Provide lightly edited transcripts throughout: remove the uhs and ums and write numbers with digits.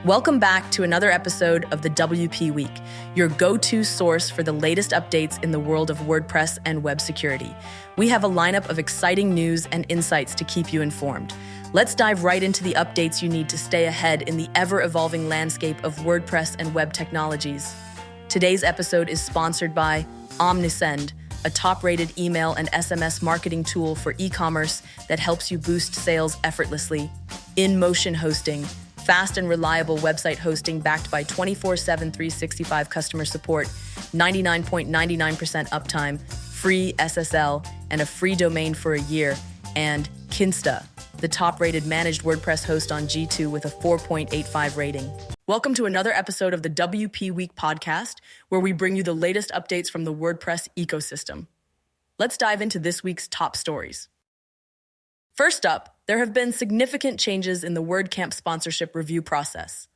Welcome back to another episode of the WP Week, your go-to source for the latest updates in the world of WordPress and web security. We have a lineup of exciting news and insights to keep you informed. Let's dive right into the updates you need to stay ahead in the ever-evolving landscape of WordPress and web technologies. Today's episode is sponsored by Omnisend, a top-rated email and SMS marketing tool for e-commerce that helps you boost sales effortlessly. InMotion Hosting, fast and reliable website hosting backed by 24/7 365 customer support, 99.99% uptime, free SSL, and a free domain for a year. And Kinsta, the top-rated managed WordPress host on G2 with a 4.85 rating. Welcome to another episode of the WP Week podcast, where we bring you the latest updates from the WordPress ecosystem. Let's dive into this week's top stories. First up, there have been significant changes in the WordCamp sponsorship review process.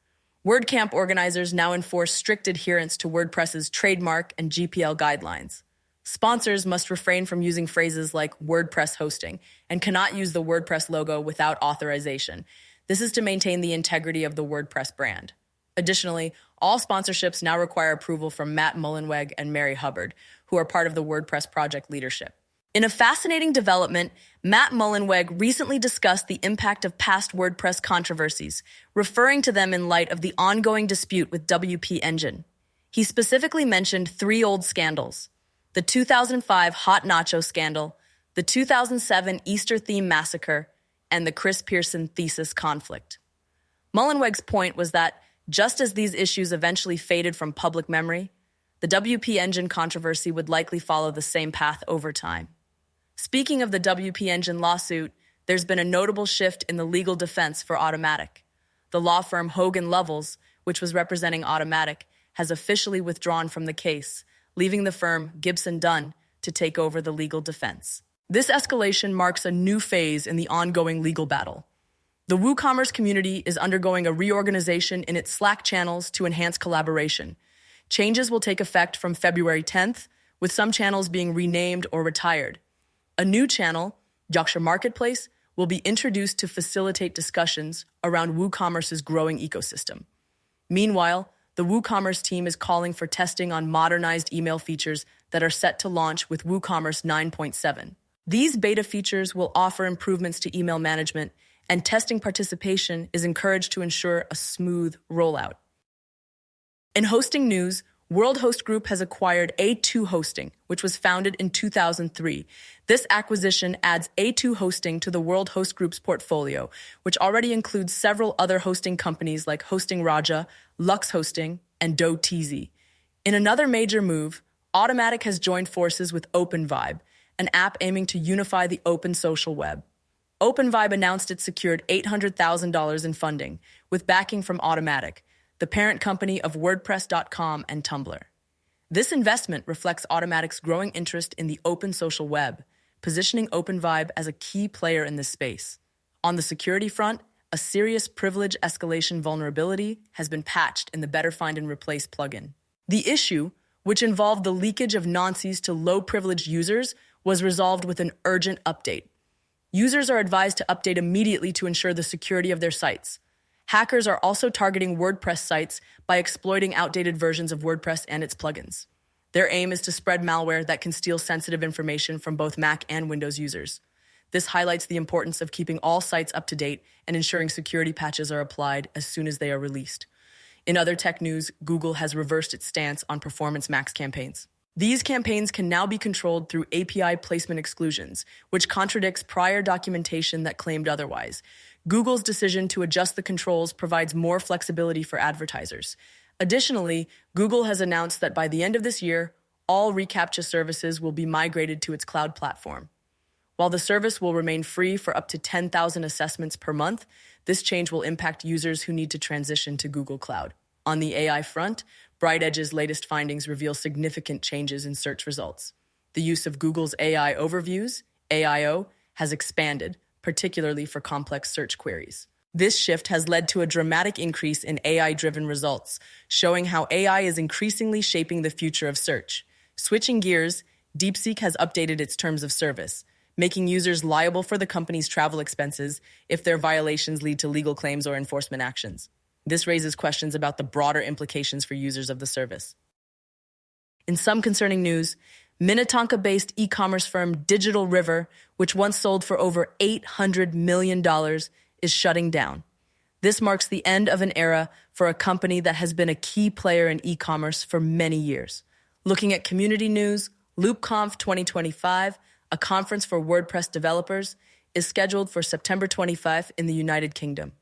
WordCamp organizers now enforce strict adherence to WordPress's trademark and GPL guidelines. Sponsors must refrain from using phrases like WordPress hosting and cannot use the WordPress logo without authorization. This is to maintain the integrity of the WordPress brand. Additionally, all sponsorships now require approval from Matt Mullenweg and Mary Hubbard, who are part of the WordPress project leadership. In a fascinating development, Matt Mullenweg recently discussed the impact of past WordPress controversies, referring to them in light of the ongoing dispute with WP Engine. He specifically mentioned three old scandals: the 2005 Hot Nacho scandal, the 2007 Easter theme massacre, and the Chris Pearson thesis conflict. Mullenweg's point was that, just as these issues eventually faded from public memory, the WP Engine controversy would likely follow the same path over time. Speaking of the WP Engine lawsuit, there's been a notable shift in the legal defense for Automattic. The law firm Hogan Lovells, which was representing Automattic, has officially withdrawn from the case, leaving the firm Gibson Dunn to take over the legal defense. This escalation marks a new phase in the ongoing legal battle. The WooCommerce community is undergoing a reorganization in its Slack channels to enhance collaboration. Changes will take effect from February 10th, with some channels being renamed or retired. A new channel, Yaksha Marketplace, will be introduced to facilitate discussions around WooCommerce's growing ecosystem. Meanwhile, the WooCommerce team is calling for testing on modernized email features that are set to launch with WooCommerce 9.7. These beta features will offer improvements to email management, and testing participation is encouraged to ensure a smooth rollout. In hosting news, World Host Group has acquired A2 Hosting, which was founded in 2003. This acquisition adds A2 Hosting to the World Host Group's portfolio, which already includes several other hosting companies like Hosting Raja, Lux Hosting, and DoTZ. In another major move, Automattic has joined forces with OpenVibe, an app aiming to unify the open social web. OpenVibe announced it secured $800,000 in funding, with backing from Automattic, the parent company of WordPress.com and Tumblr. This investment reflects Automattic's growing interest in the open social web, positioning OpenVibe as a key player in this space. On the security front, a serious privilege escalation vulnerability has been patched in the Better Find and Replace plugin. The issue, which involved the leakage of nonces to low-privileged users, was resolved with an urgent update. Users are advised to update immediately to ensure the security of their sites. Hackers are also targeting WordPress sites by exploiting outdated versions of WordPress and its plugins. Their aim is to spread malware that can steal sensitive information from both Mac and Windows users. This highlights the importance of keeping all sites up to date and ensuring security patches are applied as soon as they are released. In other tech news, Google has reversed its stance on Performance Max campaigns. These campaigns can now be controlled through API placement exclusions, which contradicts prior documentation that claimed otherwise. Google's decision to adjust the controls provides more flexibility for advertisers. Additionally, Google has announced that by the end of this year, all reCAPTCHA services will be migrated to its cloud platform. While the service will remain free for up to 10,000 assessments per month, this change will impact users who need to transition to Google Cloud. On the AI front, BrightEdge's latest findings reveal significant changes in search results. The use of Google's AI overviews, AIO, has expanded, particularly for complex search queries. This shift has led to a dramatic increase in AI-driven results, showing how AI is increasingly shaping the future of search. Switching gears, DeepSeek has updated its terms of service, making users liable for the company's travel expenses if their violations lead to legal claims or enforcement actions. This raises questions about the broader implications for users of the service. In some concerning news, Minnetonka-based e-commerce firm Digital River, which once sold for over $800 million, is shutting down. This marks the end of an era for a company that has been a key player in e-commerce for many years. Looking at community news, LoopConf 2025, a conference for WordPress developers, is scheduled for September 25 in the United Kingdom.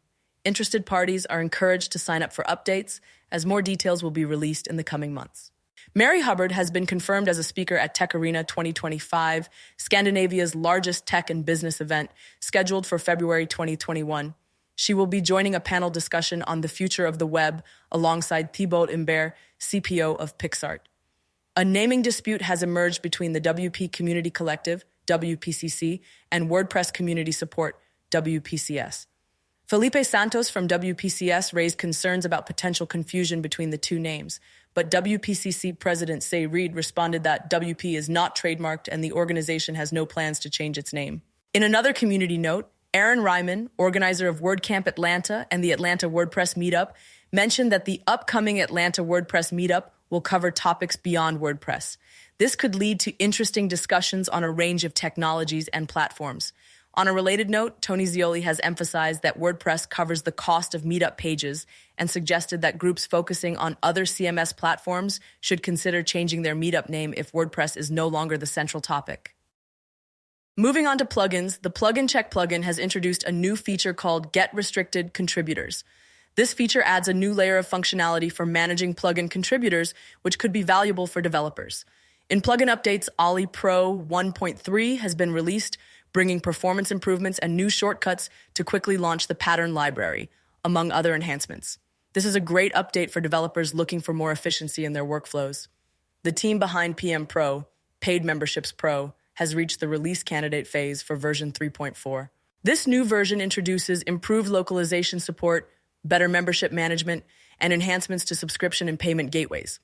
Interested parties are encouraged to sign up for updates, as more details will be released in the coming months. Mary Hubbard has been confirmed as a speaker at Tech Arena 2025, Scandinavia's largest tech and business event, scheduled for February 2021. She will be joining a panel discussion on the future of the web alongside Thibault Imbert, CPO of Pixart. A naming dispute has emerged between the WP Community Collective, WPCC, and WordPress Community Support, WPCS. Felipe Santos from WPCS raised concerns about potential confusion between the two names, but WPCC President Say Reed responded that WP is not trademarked and the organization has no plans to change its name. In another community note, Aaron Ryman, organizer of WordCamp Atlanta and the Atlanta WordPress Meetup, mentioned that the upcoming Atlanta WordPress Meetup will cover topics beyond WordPress. This could lead to interesting discussions on a range of technologies and platforms. On a related note, Tony Zioli has emphasized that WordPress covers the cost of meetup pages and suggested that groups focusing on other CMS platforms should consider changing their meetup name if WordPress is no longer the central topic. Moving on to plugins, the Plugin Check plugin has introduced a new feature called Get Restricted Contributors. This feature adds a new layer of functionality for managing plugin contributors, which could be valuable for developers. In plugin updates, Ollie Pro 1.3 has been released, bringing performance improvements and new shortcuts to quickly launch the pattern library, among other enhancements. This is a great update for developers looking for more efficiency in their workflows. The team behind PM Pro, Paid Memberships Pro, has reached the release candidate phase for version 3.4. This new version introduces improved localization support, better membership management, and enhancements to subscription and payment gateways.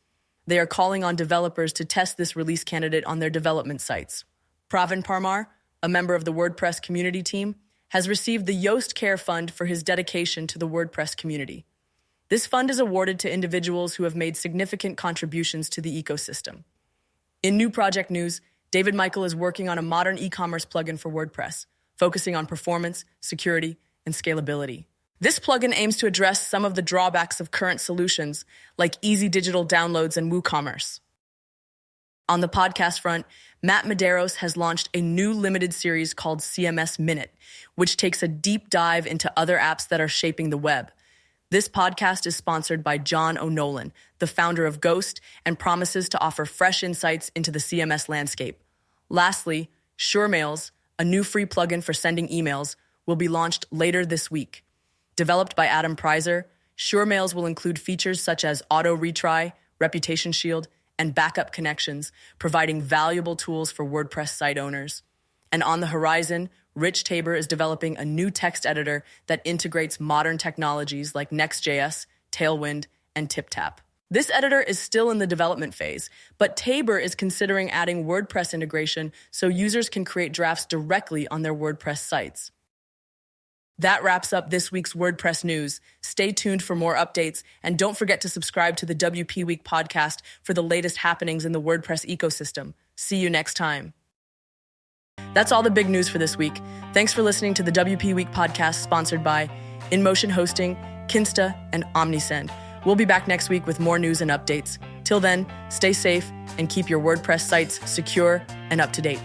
They are calling on developers to test this release candidate on their development sites. Pravin Parmar, a member of the WordPress community team, has received the Yoast Care Fund for his dedication to the WordPress community. This fund is awarded to individuals who have made significant contributions to the ecosystem. In new project news, David Michael is working on a modern e-commerce plugin for WordPress, focusing on performance, security, and scalability. This plugin aims to address some of the drawbacks of current solutions, like easy digital downloads and WooCommerce. On the podcast front, Matt Medeiros has launched a new limited series called CMS Minute, which takes a deep dive into other apps that are shaping the web. This podcast is sponsored by John O'Nolan, the founder of Ghost, and promises to offer fresh insights into the CMS landscape. Lastly, SureMails, a new free plugin for sending emails, will be launched later this week. Developed by Adam Preiser, SureMails will include features such as auto retry, reputation shield, and backup connections, providing valuable tools for WordPress site owners. And on the horizon, Rich Tabor is developing a new text editor that integrates modern technologies like Next.js, Tailwind, and TipTap. This editor is still in the development phase, but Tabor is considering adding WordPress integration so users can create drafts directly on their WordPress sites. That wraps up this week's WordPress news. Stay tuned for more updates, and don't forget to subscribe to the WP Week podcast for the latest happenings in the WordPress ecosystem. See you next time. That's all the big news for this week. Thanks for listening to the WP Week podcast sponsored by InMotion Hosting, Kinsta, and Omnisend. We'll be back next week with more news and updates. Till then, stay safe and keep your WordPress sites secure and up to date.